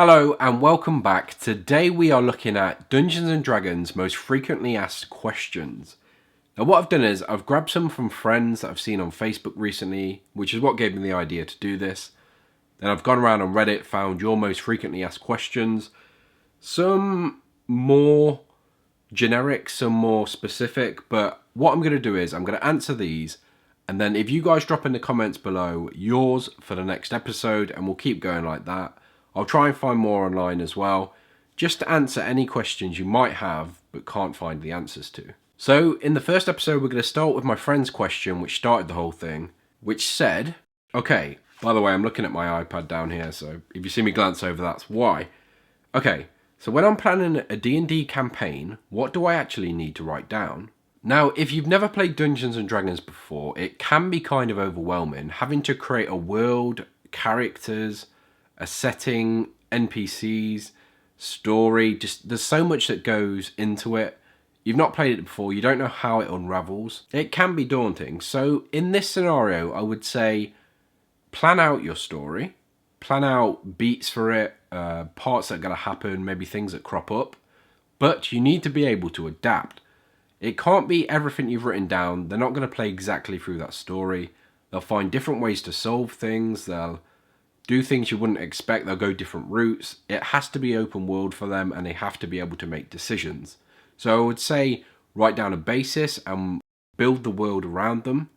Hello and welcome back. Today we are looking at Dungeons and Dragons most frequently asked questions. Now what I've done is I've grabbed some from friends that I've seen on Facebook recently, which is what gave me the idea to do this. Then I've gone around on Reddit, found your most frequently asked questions. Some more generic, some more specific, but what I'm going to do is I'm going to answer these, and then if you guys drop in the comments below yours for the next episode, and we'll keep going like that. I'll try and find more online as well, just to answer any questions you might have but can't find the answers to. So in the first episode we're going to start with my friend's question, which started the whole thing, which said, okay, by the way, I'm looking at my iPad down here, so if you see me glance over, that's why. Okay, so when I'm planning a D&D campaign, what do I actually need to write down? Now, if you've never played Dungeons and Dragons before, it can be kind of overwhelming, having to create a world, characters, a setting, NPCs, story, just there's so much that goes into it. You've not played it before, you don't know how it unravels. It can be daunting. So in this scenario, I would say plan out your story, plan out beats for it, parts that are going to happen, maybe things that crop up, but you need to be able to adapt. It can't be everything you've written down. They're not going to play exactly through that story. They'll find different ways to solve things. They'll do things you wouldn't expect. They'll go different routes. It has to be open world for them, and they have to be able to make decisions. So I would say write down a basis and build the world around them,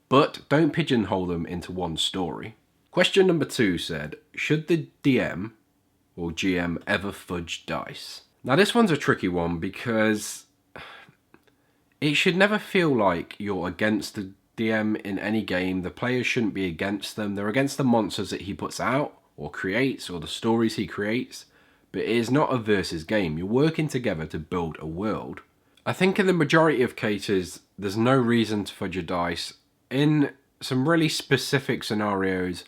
but don't pigeonhole them into one story. Question number 2 said, should the DM or GM ever fudge dice? Now this one's a tricky one because it should never feel like you're against the DM in any game. The players shouldn't be against them. They're against the monsters that he puts out or creates, or the stories he creates. But it is not a versus game. You're working together to build a world. I think in the majority of cases, there's no reason to fudge your dice. In some really specific scenarios,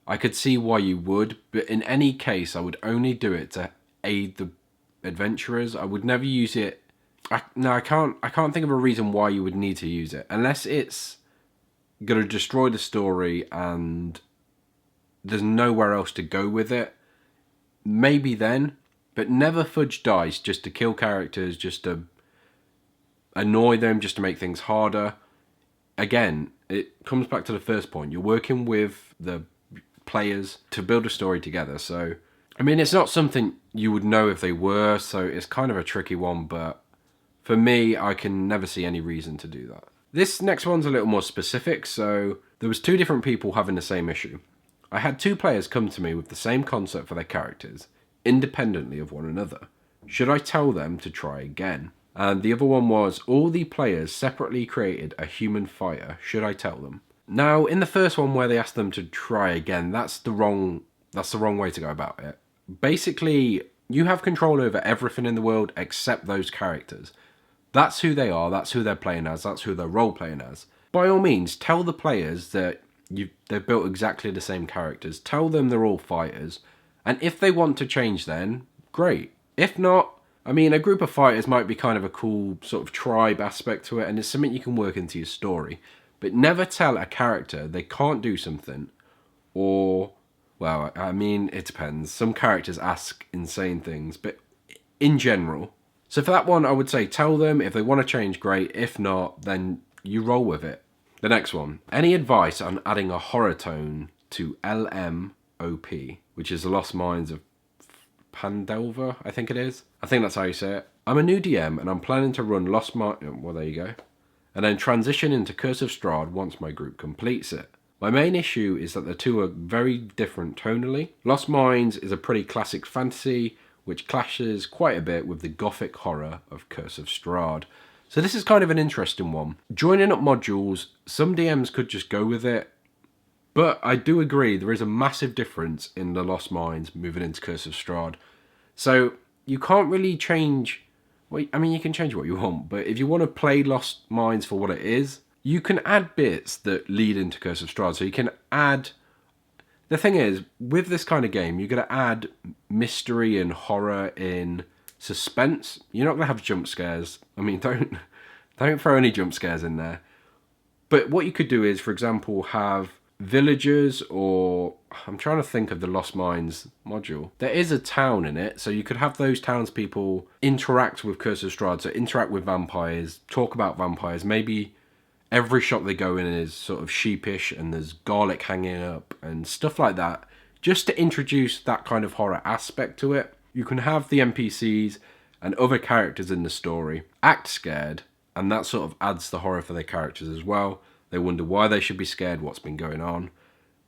I could see why you would, but in any case, I would only do it to aid the adventurers. I would never use it. I can't think of a reason why you would need to use it, unless it's going to destroy the story and there's nowhere else to go with it. Maybe then, but never fudge dice just to kill characters, just to annoy them, just to make things harder. Again, it comes back to the first point. You're working with the players to build a story together. So, I mean, it's not something you would know if they were, so it's kind of a tricky one, but for me, I can never see any reason to do that. This next one's a little more specific. So there was 2 different people having the same issue. I had 2 players come to me with the same concept for their characters, independently of one another. Should I tell them to try again? And the other one was, all the players separately created a human fighter. Should I tell them? Now, in the first one where they asked them to try again, that's the wrong way to go about it. Basically, you have control over everything in the world except those characters. That's who they are, that's who they're playing as, that's who they're role-playing as. By all means, tell the players that they've built exactly the same characters. Tell them they're all fighters. And if they want to change then, great. If not, I mean, a group of fighters might be kind of a cool sort of tribe aspect to it, and it's something you can work into your story. But never tell a character they can't do something, or, well, I mean, it depends. Some characters ask insane things, but in general. So for that one, I would say tell them. If they want to change, great. If not, then you roll with it. The next one. Any advice on adding a horror tone to LMOP, which is the Lost Mines of Pandelver, I think it is. I think that's how you say it. I'm a new DM and I'm planning to run Lost Mines, well there you go, and then transition into Curse of Strahd once my group completes it. My main issue is that the 2 are very different tonally. Lost Mines is a pretty classic fantasy, which clashes quite a bit with the gothic horror of Curse of Strahd. So this is kind of an interesting one. Joining up modules, some DMs could just go with it, but I do agree there is a massive difference in the Lost Mines moving into Curse of Strahd. So you can't really change, well, I mean, you can change what you want, but if you want to play Lost Mines for what it is, you can add bits that lead into Curse of Strahd. So you can add, the thing is, with this kind of game, you're going to add mystery and horror in suspense. You're not going to have jump scares. I mean, don't throw any jump scares in there. But what you could do is, for example, have villagers, or I'm trying to think of the Lost Mines module. There is a town in it, so you could have those townspeople interact with Curse of Strahd, so interact with vampires, talk about vampires. Maybe every shop they go in is sort of sheepish and there's garlic hanging up and stuff like that, just to introduce that kind of horror aspect to it. You can have the NPCs and other characters in the story act scared, and that sort of adds the horror for their characters as well. They wonder why they should be scared, what's been going on.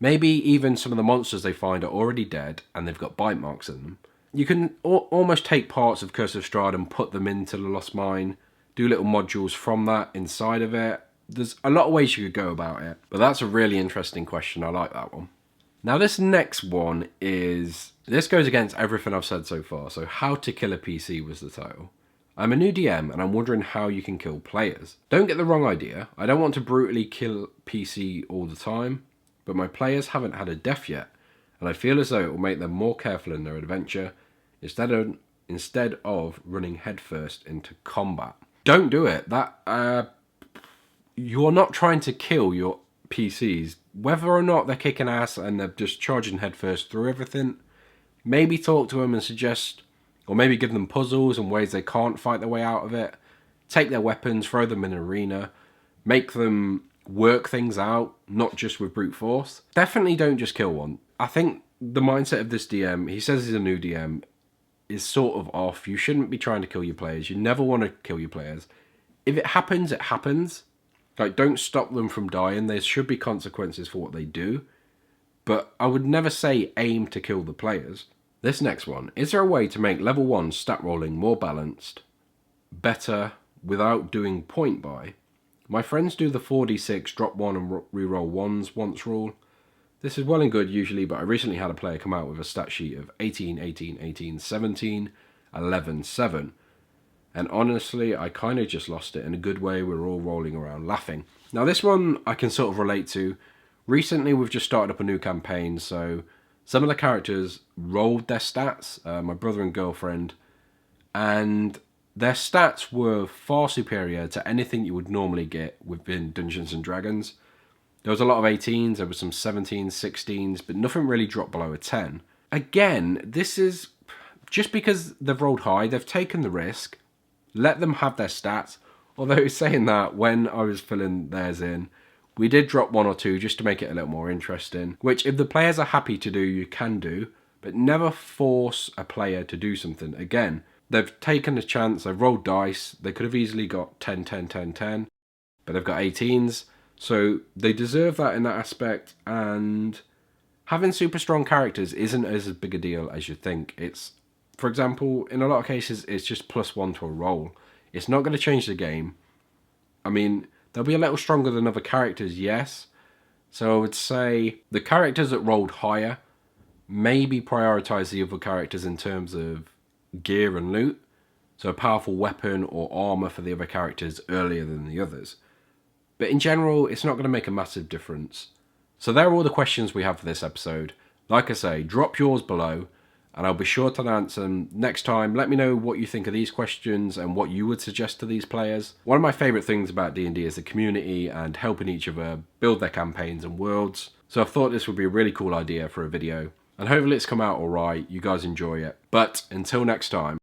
Maybe even some of the monsters they find are already dead and they've got bite marks in them. You can almost take parts of Curse of Strahd and put them into the Lost Mine, do little modules from that inside of it. There's a lot of ways you could go about it, but that's a really interesting question. I like that one. Now this next one this goes against everything I've said so far. So how to kill a PC was the title. I'm a new DM and I'm wondering how you can kill players. Don't get the wrong idea. I don't want to brutally kill PC all the time, but my players haven't had a death yet, and I feel as though it will make them more careful in their adventure instead of running headfirst into combat. Don't do it. You're not trying to kill your PCs. Whether or not they're kicking ass and they're just charging headfirst through everything, maybe talk to them and suggest, or maybe give them puzzles and ways they can't fight their way out of it. Take their weapons, throw them in an arena, make them work things out, not just with brute force. Definitely don't just kill one. I think the mindset of this DM, he says he's a new DM, is sort of off. You shouldn't be trying to kill your players. You never want to kill your players. If it happens, it happens. Like, don't stop them from dying. There should be consequences for what they do. But I would never say aim to kill the players. This next one. Is there a way to make level 1 stat rolling more balanced, better, without doing point buy? My friends do the 4d6, drop 1 and reroll 1s once rule. This is well and good usually, but I recently had a player come out with a stat sheet of 18, 18, 18, 17, 11, 7. And honestly, I kind of just lost it in a good way. We're all rolling around laughing. Now this one I can sort of relate to. Recently we've just started up a new campaign, so some of the characters rolled their stats, my brother and girlfriend, and their stats were far superior to anything you would normally get within Dungeons and Dragons. There was a lot of 18s, there was some 17s, 16s, but nothing really dropped below a 10. Again, this is just because they've rolled high, they've taken the risk. Let them have their stats. Although saying that, when I was filling theirs in, we did drop 1 or 2 just to make it a little more interesting. Which, if the players are happy to do, you can do. But never force a player to do something. Again, they've taken a chance, they've rolled dice. They could have easily got 10, 10, 10, 10. But they've got 18s. So they deserve that in that aspect. And having super strong characters isn't as big a deal as you think. It's, for example, in a lot of cases, it's just +1 to a roll. It's not going to change the game. I mean, they'll be a little stronger than other characters, yes. So I would say the characters that rolled higher, maybe prioritise the other characters in terms of gear and loot. So a powerful weapon or armour for the other characters earlier than the others. But in general, it's not going to make a massive difference. So there are all the questions we have for this episode. Like I say, drop yours below, and I'll be sure to answer them next time. Let me know what you think of these questions and what you would suggest to these players. One of my favourite things about D&D is the community and helping each other build their campaigns and worlds. So I thought this would be a really cool idea for a video. And hopefully it's come out alright, you guys enjoy it. But until next time.